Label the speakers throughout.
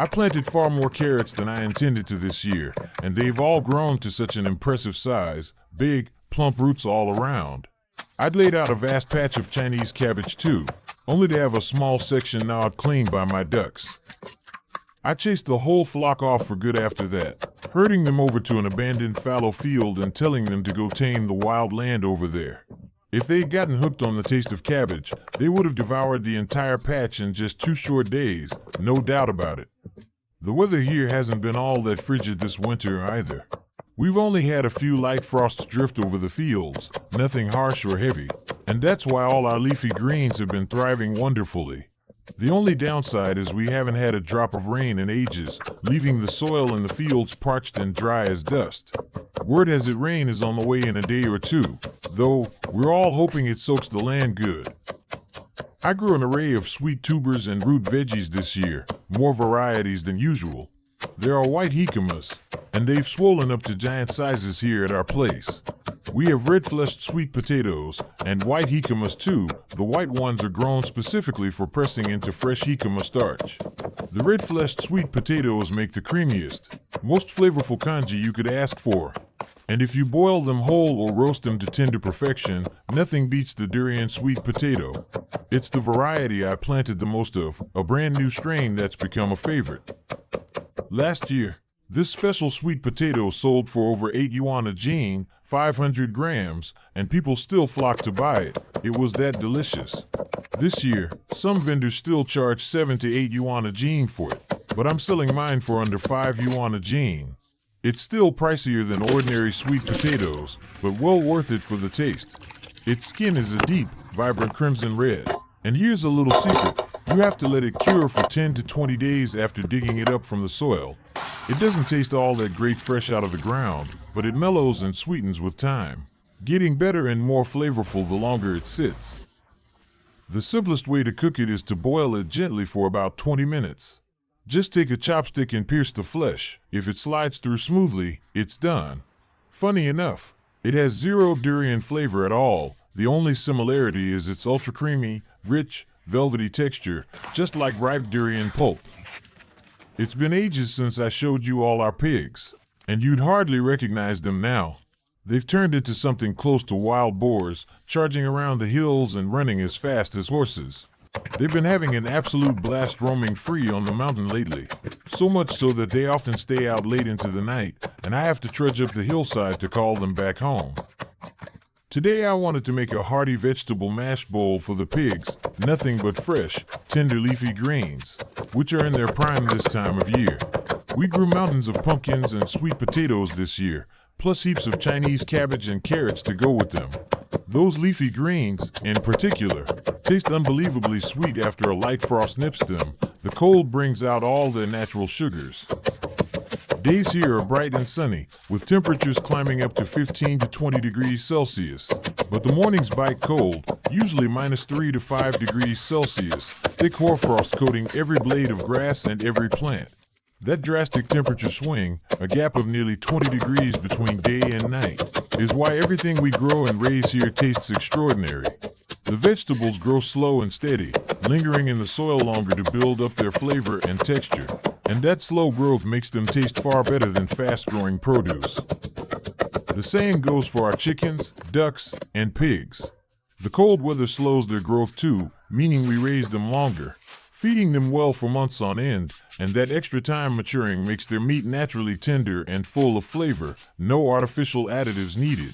Speaker 1: I planted far more carrots than I intended to this year, and they've all grown to such an impressive size, big, plump roots all around. I'd laid out a vast patch of Chinese cabbage too, only to have a small section gnawed clean by my ducks. I chased the whole flock off for good after that, herding them over to an abandoned fallow field and telling them to go tame the wild land over there. If they'd gotten hooked on the taste of cabbage, they would have devoured the entire patch in just 2 short days, no doubt about it. The weather here hasn't been all that frigid this winter either. We've only had a few light frosts drift over the fields, nothing harsh or heavy, and that's why all our leafy greens have been thriving wonderfully. The only downside is we haven't had a drop of rain in ages, leaving the soil in the fields parched and dry as dust. Word has it rain is on the way in a day or two, though we're all hoping it soaks the land good. I grew an array of sweet tubers and root veggies this year, more varieties than usual. There are white jicamas, and they've swollen up to giant sizes here at our place. We have red-fleshed sweet potatoes, and white jicamas too. The white ones are grown specifically for pressing into fresh jicama starch. The red-fleshed sweet potatoes make the creamiest, most flavorful congee you could ask for. And if you boil them whole or roast them to tender perfection, nothing beats the durian sweet potato. It's the variety I planted the most of, a brand new strain that's become a favorite. Last year, this special sweet potato sold for over 8 yuan a gene, 500 grams, and people still flocked to buy it. It was that delicious. This year, some vendors still charge 7 to 8 yuan a gene for it, but I'm selling mine for under 5 yuan a gene. It's still pricier than ordinary sweet potatoes, but well worth it for the taste. Its skin is a deep, vibrant crimson red. And here's a little secret. You have to let it cure for 10 to 20 days after digging it up from the soil. It doesn't taste all that great fresh out of the ground, but it mellows and sweetens with time, getting better and more flavorful the longer it sits. The simplest way to cook it is to boil it gently for about 20 minutes. Just take a chopstick and pierce the flesh. If it slides through smoothly, it's done. Funny enough, it has zero durian flavor at all. The only similarity is its ultra-creamy, rich, velvety texture, just like ripe durian pulp. It's been ages since I showed you all our pigs, and you'd hardly recognize them now. They've turned into something close to wild boars, charging around the hills and running as fast as horses. They've been having an absolute blast roaming free on the mountain lately, so much so that they often stay out late into the night, and I have to trudge up the hillside to call them back home. Today I wanted to make a hearty vegetable mash bowl for the pigs, nothing but fresh, tender leafy greens, which are in their prime this time of year. We grew mountains of pumpkins and sweet potatoes this year, plus heaps of Chinese cabbage and carrots to go with them. Those leafy greens, in particular, taste unbelievably sweet after a light frost nips them. The cold brings out all their natural sugars. Days here are bright and sunny, with temperatures climbing up to 15 to 20 degrees Celsius. But the mornings bite cold, usually -3 to 5 degrees Celsius, thick hoarfrost coating every blade of grass and every plant. That drastic temperature swing, a gap of nearly 20 degrees between day and night, is why everything we grow and raise here tastes extraordinary. The vegetables grow slow and steady, lingering in the soil longer to build up their flavor and texture, and that slow growth makes them taste far better than fast-growing produce. The same goes for our chickens, ducks, and pigs. The cold weather slows their growth too, meaning we raise them longer, feeding them well for months on end, and that extra time maturing makes their meat naturally tender and full of flavor, no artificial additives needed.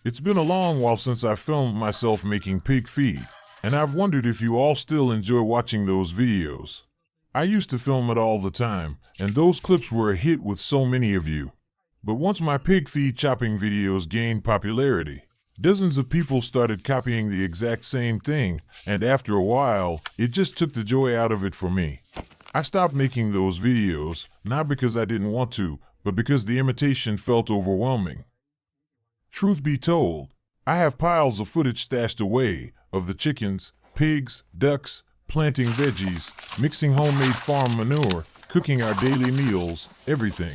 Speaker 1: It's been a long while since I filmed myself making pig feed, and I've wondered if you all still enjoy watching those videos. I used to film it all the time, and those clips were a hit with so many of you. But once my pig feed chopping videos gained popularity, dozens of people started copying the exact same thing, and after a while, it just took the joy out of it for me. I stopped making those videos, not because I didn't want to, but because the imitation felt overwhelming. Truth be told, I have piles of footage stashed away of the chickens, pigs, ducks, planting veggies, mixing homemade farm manure, cooking our daily meals, everything.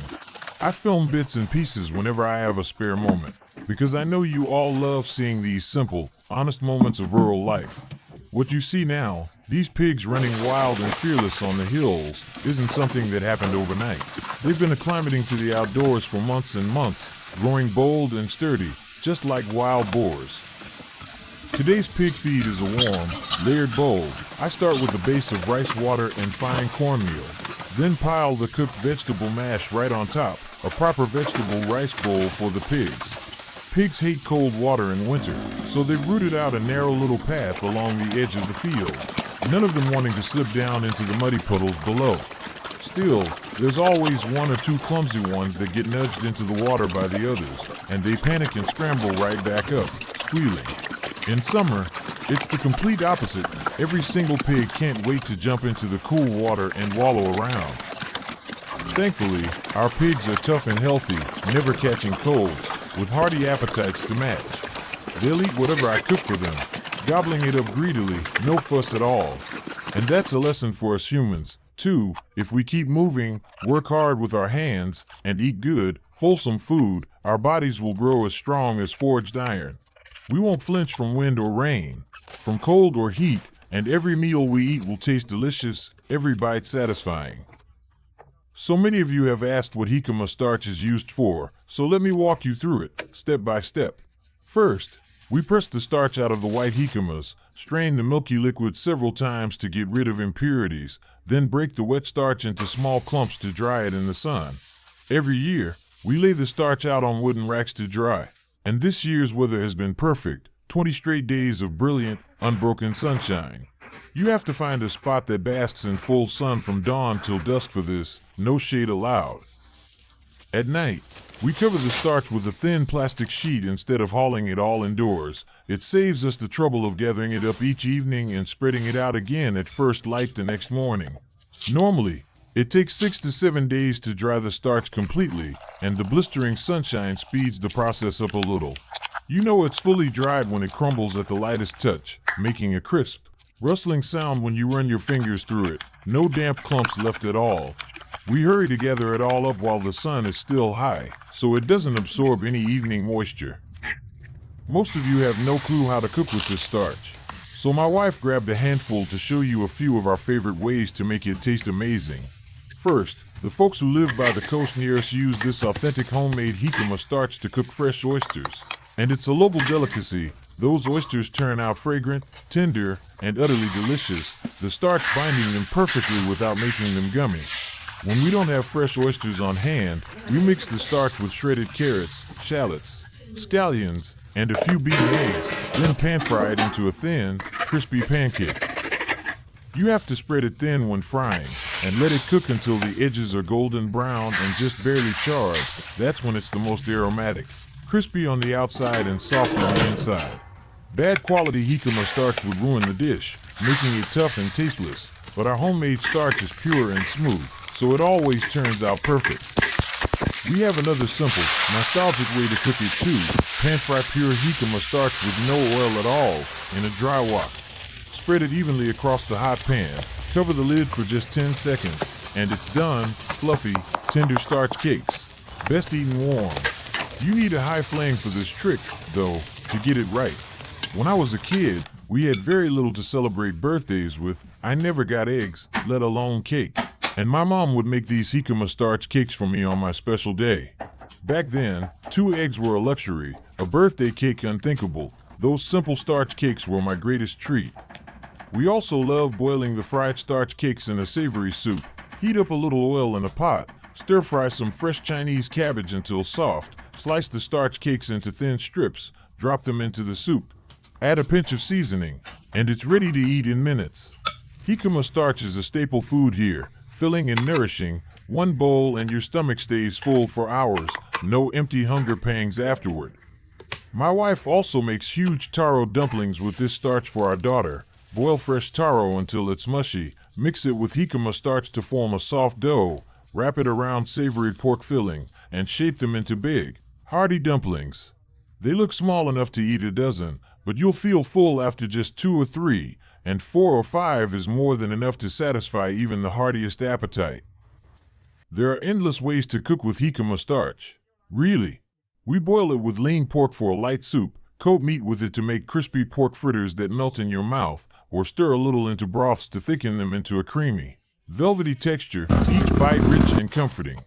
Speaker 1: I film bits and pieces whenever I have a spare moment, because I know you all love seeing these simple, honest moments of rural life. What you see now These pigs running wild and fearless on the hills isn't something that happened overnight. They've been acclimating to the outdoors for months and months, growing bold and sturdy, just like wild boars. Today's pig feed is a warm, layered bowl. I start with a base of rice water and fine cornmeal, then pile the cooked vegetable mash right on top, a proper vegetable rice bowl for the pigs. Pigs hate cold water in winter, so they've rooted out a narrow little path along the edge of the field, none of them wanting to slip down into the muddy puddles below. Still, there's always one or two clumsy ones that get nudged into the water by the others, and they panic and scramble right back up, squealing. In summer, it's the complete opposite. Every single pig can't wait to jump into the cool water and wallow around. Thankfully, our pigs are tough and healthy, never catching colds, with hearty appetites to match. They'll eat whatever I cook for them, gobbling it up greedily, no fuss at all. And that's a lesson for us humans, too. If we keep moving, work hard with our hands, and eat good, wholesome food, our bodies will grow as strong as forged iron. We won't flinch from wind or rain, from cold or heat, and every meal we eat will taste delicious, every bite satisfying. So many of you have asked what jicama starch is used for, so let me walk you through it, step by step. First, we press the starch out of the white jicamas, strain the milky liquid several times to get rid of impurities, then break the wet starch into small clumps to dry it in the sun. Every year, we lay the starch out on wooden racks to dry. And this year's weather has been perfect, 20 straight days of brilliant, unbroken sunshine. You have to find a spot that basks in full sun from dawn till dusk for this, no shade allowed. At night, we cover the starch with a thin plastic sheet instead of hauling it all indoors. It saves us the trouble of gathering it up each evening and spreading it out again at first light the next morning. Normally, it takes 6 to 7 days to dry the starch completely, and the blistering sunshine speeds the process up a little. You know it's fully dried when it crumbles at the lightest touch, making a crisp, rustling sound when you run your fingers through it. No damp clumps left at all. We hurry to gather it all up while the sun is still high, so it doesn't absorb any evening moisture. Most of you have no clue how to cook with this starch, so my wife grabbed a handful to show you a few of our favorite ways to make it taste amazing. First, the folks who live by the coast near us use this authentic homemade jicama starch to cook fresh oysters. And it's a local delicacy. Those oysters turn out fragrant, tender, and utterly delicious, the starch binding them perfectly without making them gummy. When we don't have fresh oysters on hand, we mix the starch with shredded carrots, shallots, scallions, and a few beaten eggs, then pan fry it into a thin, crispy pancake. You have to spread it thin when frying, and let it cook until the edges are golden brown and just barely charred. That's when it's the most aromatic. Crispy on the outside and soft on the inside. Bad quality jicama starch would ruin the dish, making it tough and tasteless, but our homemade starch is pure and smooth, so it always turns out perfect. We have another simple, nostalgic way to cook it too. Pan fry pure jicama starch with no oil at all in a dry wok. Spread it evenly across the hot pan, cover the lid for just 10 seconds, and it's done, fluffy, tender starch cakes. Best eaten warm. You need a high flame for this trick, though, to get it right. When I was a kid, we had very little to celebrate birthdays with. I never got eggs, let alone cake. And my mom would make these jicama starch cakes for me on my special day. Back then, 2 eggs were a luxury, a birthday cake unthinkable. Those simple starch cakes were my greatest treat. We also love boiling the fried starch cakes in a savory soup. Heat up a little oil in a pot, stir fry some fresh Chinese cabbage until soft, slice the starch cakes into thin strips, drop them into the soup. Add a pinch of seasoning, and it's ready to eat in minutes. Jicama starch is a staple food here, filling and nourishing. One bowl and your stomach stays full for hours, no empty hunger pangs afterward. My wife also makes huge taro dumplings with this starch for our daughter. Boil fresh taro until it's mushy, mix it with jicama starch to form a soft dough, wrap it around savory pork filling, and shape them into big, hearty dumplings. They look small enough to eat a dozen, but you'll feel full after just 2 or 3, and 4 or 5 is more than enough to satisfy even the heartiest appetite. There are endless ways to cook with jicama starch. Really. We boil it with lean pork for a light soup, Coat meat with it to make crispy pork fritters that melt in your mouth, or stir a little into broths to thicken them into a creamy, velvety texture, each bite rich and comforting.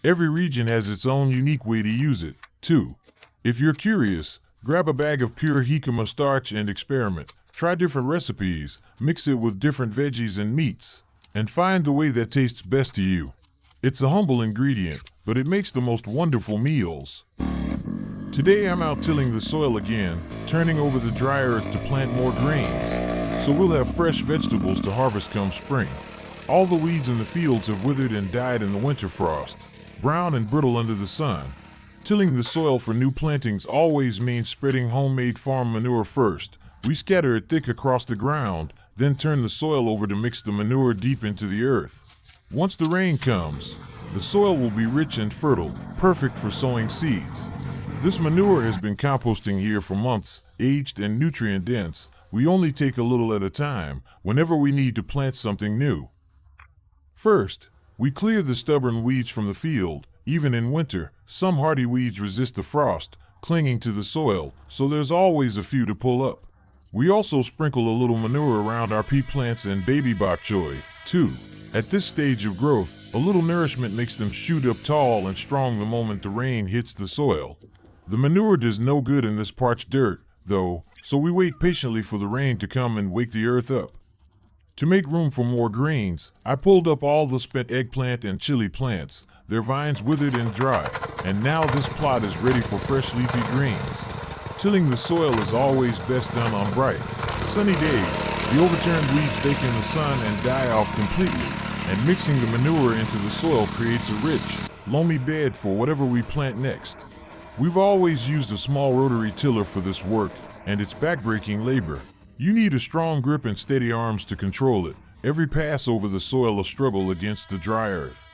Speaker 1: Every region has its own unique way to use it, too. If you're curious, grab a bag of pure jicama starch and experiment. Try different recipes, mix it with different veggies and meats, and find the way that tastes best to you. It's a humble ingredient, but it makes the most wonderful meals. Today I'm out tilling the soil again, turning over the dry earth to plant more grains, so we'll have fresh vegetables to harvest come spring. All the weeds in the fields have withered and died in the winter frost, brown and brittle under the sun. Tilling the soil for new plantings always means spreading homemade farm manure first. We scatter it thick across the ground, then turn the soil over to mix the manure deep into the earth. Once the rain comes, the soil will be rich and fertile, perfect for sowing seeds. This manure has been composting here for months, aged and nutrient-dense. We only take a little at a time, whenever we need to plant something new. First, we clear the stubborn weeds from the field. Even in winter, some hardy weeds resist the frost, clinging to the soil, so there's always a few to pull up. We also sprinkle a little manure around our pea plants and baby bok choy, too. At this stage of growth, a little nourishment makes them shoot up tall and strong the moment the rain hits the soil. The manure does no good in this parched dirt, though, so we wait patiently for the rain to come and wake the earth up. To make room for more greens, I pulled up all the spent eggplant and chili plants. Their vines withered and dry, and now this plot is ready for fresh leafy greens. Tilling the soil is always best done on bright, sunny days. The overturned weeds bake in the sun and die off completely, and mixing the manure into the soil creates a rich, loamy bed for whatever we plant next. We've always used a small rotary tiller for this work, and it's backbreaking labor. You need a strong grip and steady arms to control it. Every pass over the soil a struggle against the dry earth.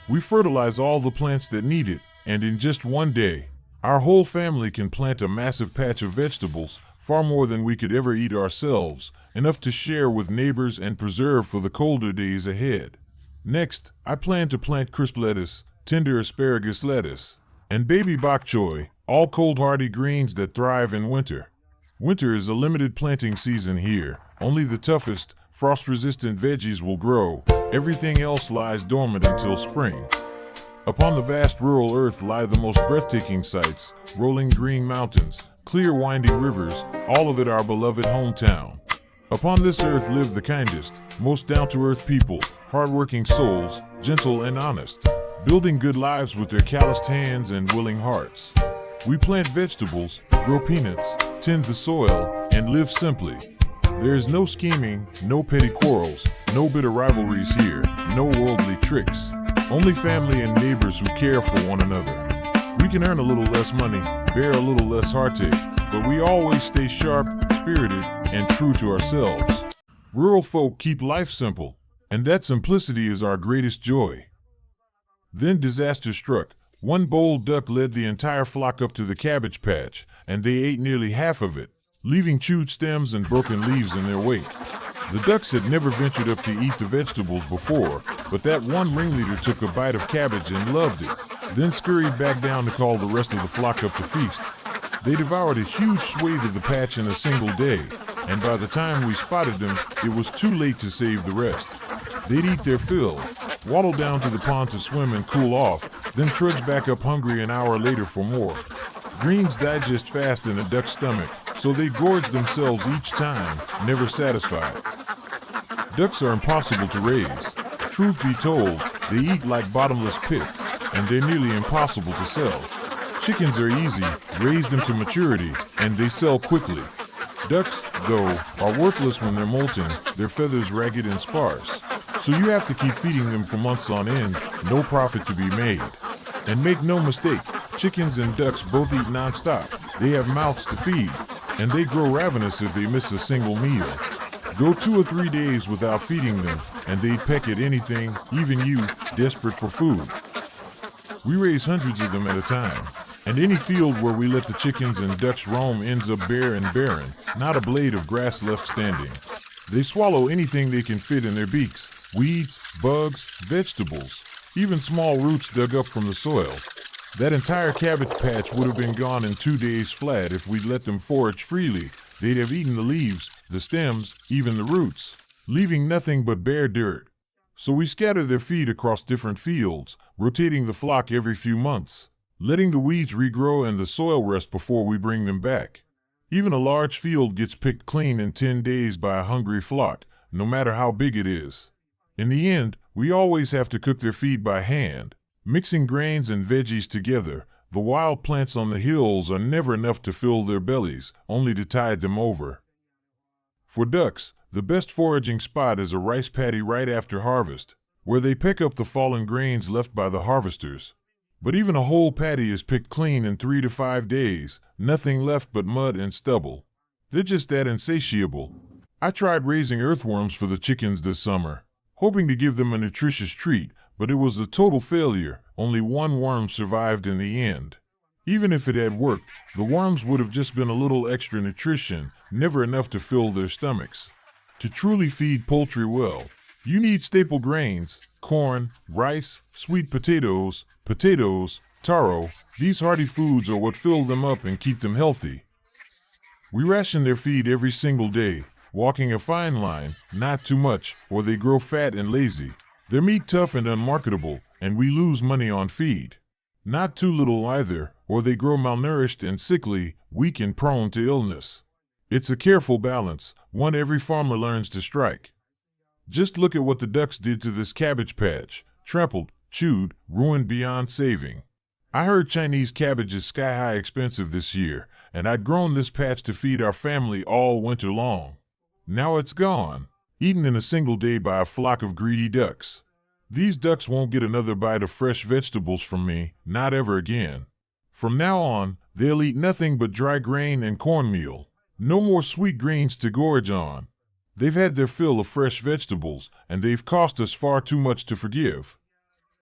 Speaker 1: We fertilize all the plants that need it, and in just one day, our whole family can plant a massive patch of vegetables, far more than we could ever eat ourselves, enough to share with neighbors and preserve for the colder days ahead. Next, I plan to plant crisp lettuce, tender asparagus lettuce, and baby bok choy, all cold-hardy greens that thrive in winter. Winter is a limited planting season here. Only the toughest, frost-resistant veggies will grow. Everything else lies dormant until spring. Upon the vast rural earth lie the most breathtaking sights, rolling green mountains, clear winding rivers, all of it our beloved hometown. Upon this earth live the kindest, most down-to-earth people, hard-working souls, gentle and honest, building good lives with their calloused hands and willing hearts. We plant vegetables, grow peanuts, tend the soil, and live simply. There is no scheming, no petty quarrels, no bitter rivalries here, no worldly tricks. Only family and neighbors who care for one another. We can earn a little less money, bear a little less heartache, but we always stay sharp, spirited, and true to ourselves. Rural folk keep life simple, and that simplicity is our greatest joy. Then disaster struck. One bold duck led the entire flock up to the cabbage patch, and they ate nearly half of it, leaving chewed stems and broken leaves in their wake. The ducks had never ventured up to eat the vegetables before, but that one ringleader took a bite of cabbage and loved it, then scurried back down to call the rest of the flock up to feast. They devoured a huge swathe of the patch in a single day, and by the time we spotted them, it was too late to save the rest. They'd eat their fill, waddle down to the pond to swim and cool off, then trudge back up hungry an hour later for more. Greens digest fast in a duck's stomach, so they gorge themselves each time, never satisfied. Ducks are impossible to raise. Truth be told, they eat like bottomless pits, and they're nearly impossible to sell. Chickens are easy, raise them to maturity, and they sell quickly. Ducks, though, are worthless when they're molting, their feathers ragged and sparse. So you have to keep feeding them for months on end, no profit to be made. And make no mistake, chickens and ducks both eat non-stop. They have mouths to feed, and they grow ravenous if they miss a single meal. Go 2 or 3 days without feeding them, and they'd peck at anything, even you, desperate for food. We raise hundreds of them at a time, and any field where we let the chickens and ducks roam ends up bare and barren, not a blade of grass left standing. They swallow anything they can fit in their beaks, weeds, bugs, vegetables, even small roots dug up from the soil. That entire cabbage patch would have been gone in 2 days flat if we'd let them forage freely. They'd have eaten the leaves, the stems, even the roots, leaving nothing but bare dirt. So we scatter their feed across different fields, rotating the flock every few months, letting the weeds regrow and the soil rest before we bring them back. Even a large field gets picked clean in 10 days by a hungry flock, no matter how big it is. In the end, we always have to cook their feed by hand, mixing grains and veggies together. The wild plants on the hills are never enough to fill their bellies, only to tide them over. For ducks, the best foraging spot is a rice paddy right after harvest, where they pick up the fallen grains left by the harvesters. But even a whole paddy is picked clean in 3 to 5 days, nothing left but mud and stubble. They're just that insatiable. I tried raising earthworms for the chickens this summer, hoping to give them a nutritious treat, but it was a total failure. Only one worm survived in the end. Even if it had worked, the worms would have just been a little extra nutrition, never enough to fill their stomachs. To truly feed poultry well, you need staple grains, corn, rice, sweet potatoes, taro. These hearty foods are what fill them up and keep them healthy. We ration their feed every single day, walking a fine line, not too much, or they grow fat and lazy. Their meat tough and unmarketable, and we lose money on feed. Not too little either, or they grow malnourished and sickly, weak and prone to illness. It's a careful balance, one every farmer learns to strike. Just look at what the ducks did to this cabbage patch. Trampled, chewed, ruined beyond saving. I heard Chinese cabbage is sky-high expensive this year, and I'd grown this patch to feed our family all winter long. Now it's gone, eaten in a single day by a flock of greedy ducks. These ducks won't get another bite of fresh vegetables from me, not ever again. From now on, they'll eat nothing but dry grain and cornmeal. No more sweet greens to gorge on. They've had their fill of fresh vegetables, and they've cost us far too much to forgive.